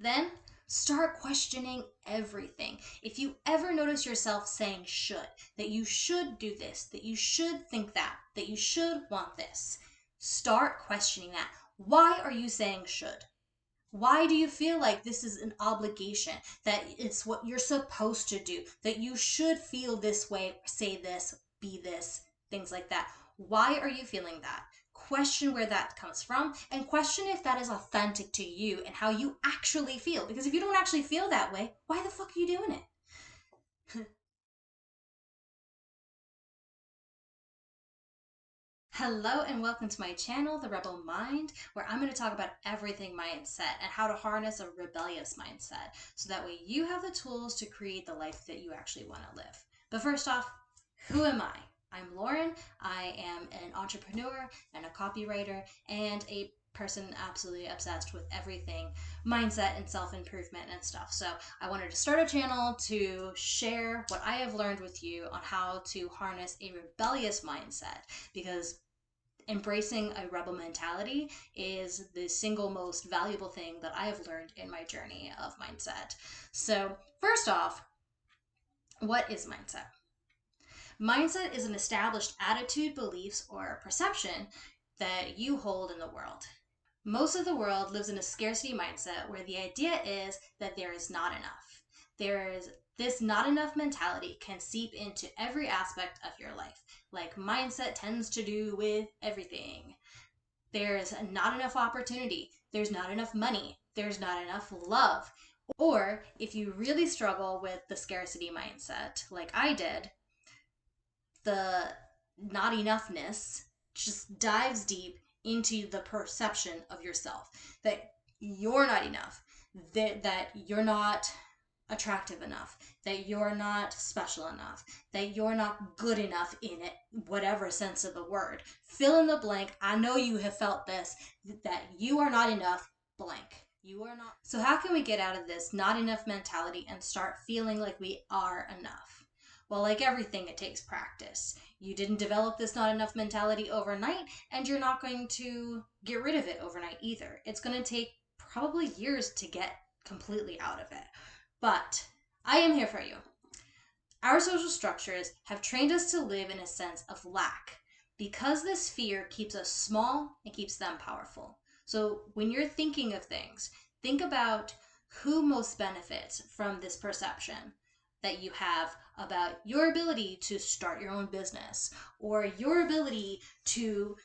Then start questioning everything. If you ever notice yourself saying should, that you should do this, that you should think that you should want this, start questioning that. Why are you saying should? Why do you feel like this is an obligation, that it's what you're supposed to do, that you should feel this way, say this, be this, things like that? Why are you feeling that? Question where that comes from and question if that is authentic to you and how you actually feel. Because if you don't actually feel that way, why the fuck are you doing it? Hello and welcome to my channel, The Rebel Mind, where I'm going to talk about everything mindset and how to harness a rebellious mindset so that way you have the tools to create the life that you actually want to live. But first off, who am I? I'm Lauren. I am an entrepreneur and a copywriter and a person absolutely obsessed with everything mindset and self-improvement and stuff. So I wanted to start a channel to share what I have learned with you on how to harness a rebellious mindset, because embracing a rebel mentality is the single most valuable thing that I have learned in my journey of mindset. So first off, what is mindset? Mindset is an established attitude, beliefs, or perception that you hold in the world. Most of the world lives in a scarcity mindset where the idea is that there is not enough. This not enough mentality can seep into every aspect of your life, like mindset tends to do with everything. There's not enough opportunity, there's not enough money, there's not enough love. Or if you really struggle with the scarcity mindset, like I did, the not enoughness just dives deep into the perception of yourself, that you're not enough, that you're not attractive enough, that you're not special enough, that you're not good enough in it, whatever sense of the word. Fill in the blank. I know you have felt this, that you are not enough, blank. You are not. So how can we get out of this not enough mentality and start feeling like we are enough? Well, like everything, it takes practice. You didn't develop this not enough mentality overnight, and you're not going to get rid of it overnight either. It's going to take probably years to get completely out of it. But I am here for you. Our social structures have trained us to live in a sense of lack because this fear keeps us small and keeps them powerful. So when you're thinking of things, think about who most benefits from this perception that you have about your ability to start your own business or your ability to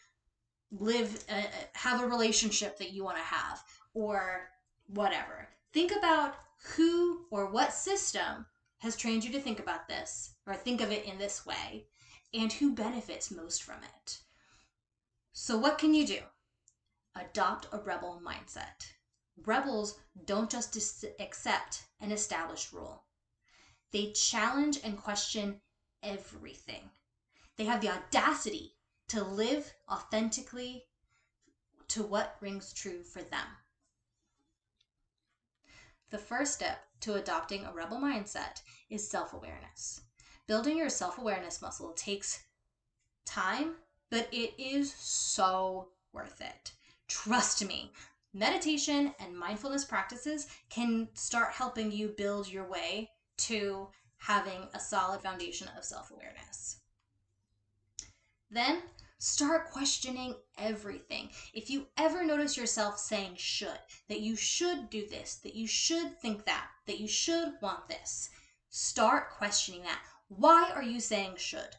have a relationship that you want to have or whatever. Think about who or what system has trained you to think about this or think of it in this way and who benefits most from it. So what can you do? Adopt a rebel mindset. Rebels don't just accept an established rule. They challenge and question everything. They have the audacity to live authentically to what rings true for them. The first step to adopting a rebel mindset is self-awareness. Building your self-awareness muscle takes time, but it is so worth it. Trust me. Meditation and mindfulness practices can start helping you build your way to having a solid foundation of self-awareness. Then start questioning everything. If you ever notice yourself saying should, that you should do this, that you should think that you should want this, start questioning that. Why are you saying should?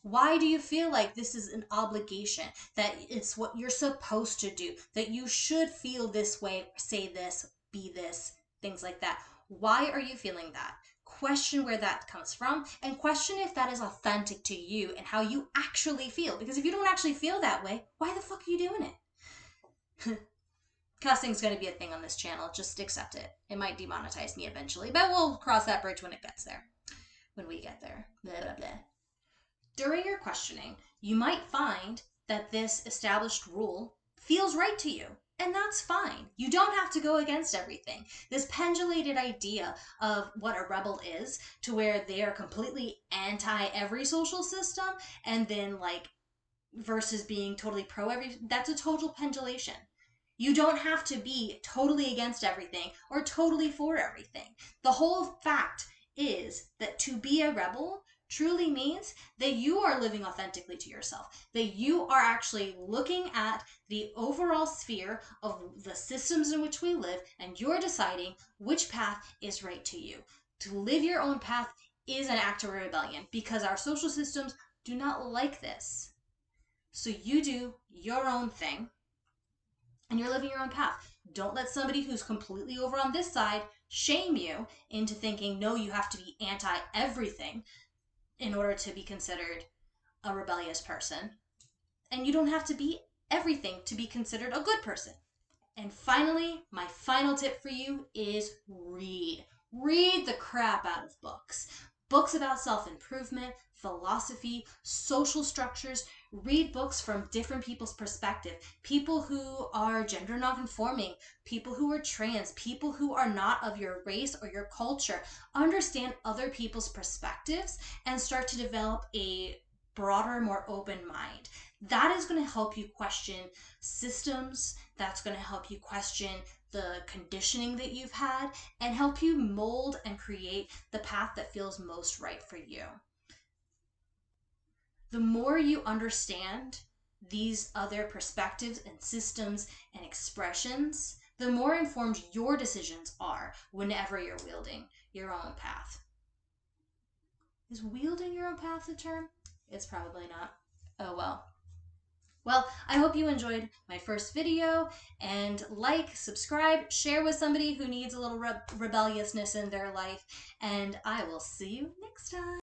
Why do you feel like this is an obligation, that it's what you're supposed to do, that you should feel this way, say this, be this, things like that? Why are you feeling that? Question where that comes from and question if that is authentic to you and how you actually feel. Because if you don't actually feel that way, why the fuck are you doing it? Cussing's going to be a thing on this channel. Just accept it. It might demonetize me eventually, but we'll cross that bridge when it gets there. When we get there. Blah, blah, blah. During your questioning, you might find that this established rule feels right to you. And that's fine. You don't have to go against everything. This pendulated idea of what a rebel is, to where they are completely anti every social system and then like versus being totally pro every, that's a total pendulation. You don't have to be totally against everything or totally for everything. The whole fact is that to be a rebel truly means that you are living authentically to yourself, that you are actually looking at the overall sphere of the systems in which we live, and you're deciding which path is right to you. To live your own path is an act of rebellion because our social systems do not like this. So you do your own thing and you're living your own path. Don't let somebody who's completely over on this side shame you into thinking, no, you have to be anti everything in order to be considered a rebellious person. And you don't have to be everything to be considered a good person. And finally, my final tip for you is read. Read the crap out of books. Books about self-improvement, philosophy, social structures. Read books from different people's perspective. People who are gender nonconforming, people who are trans, people who are not of your race or your culture. Understand other people's perspectives and start to develop a broader, more open mind. That is going to help you question systems. That's going to help you question the conditioning that you've had and help you mold and create the path that feels most right for you. The more you understand these other perspectives and systems and expressions, the more informed your decisions are whenever you're wielding your own path. Is wielding your own path a term? It's probably not. Oh well. Well, I hope you enjoyed my first video, and like, subscribe, share with somebody who needs a little rebelliousness in their life, and I will see you next time.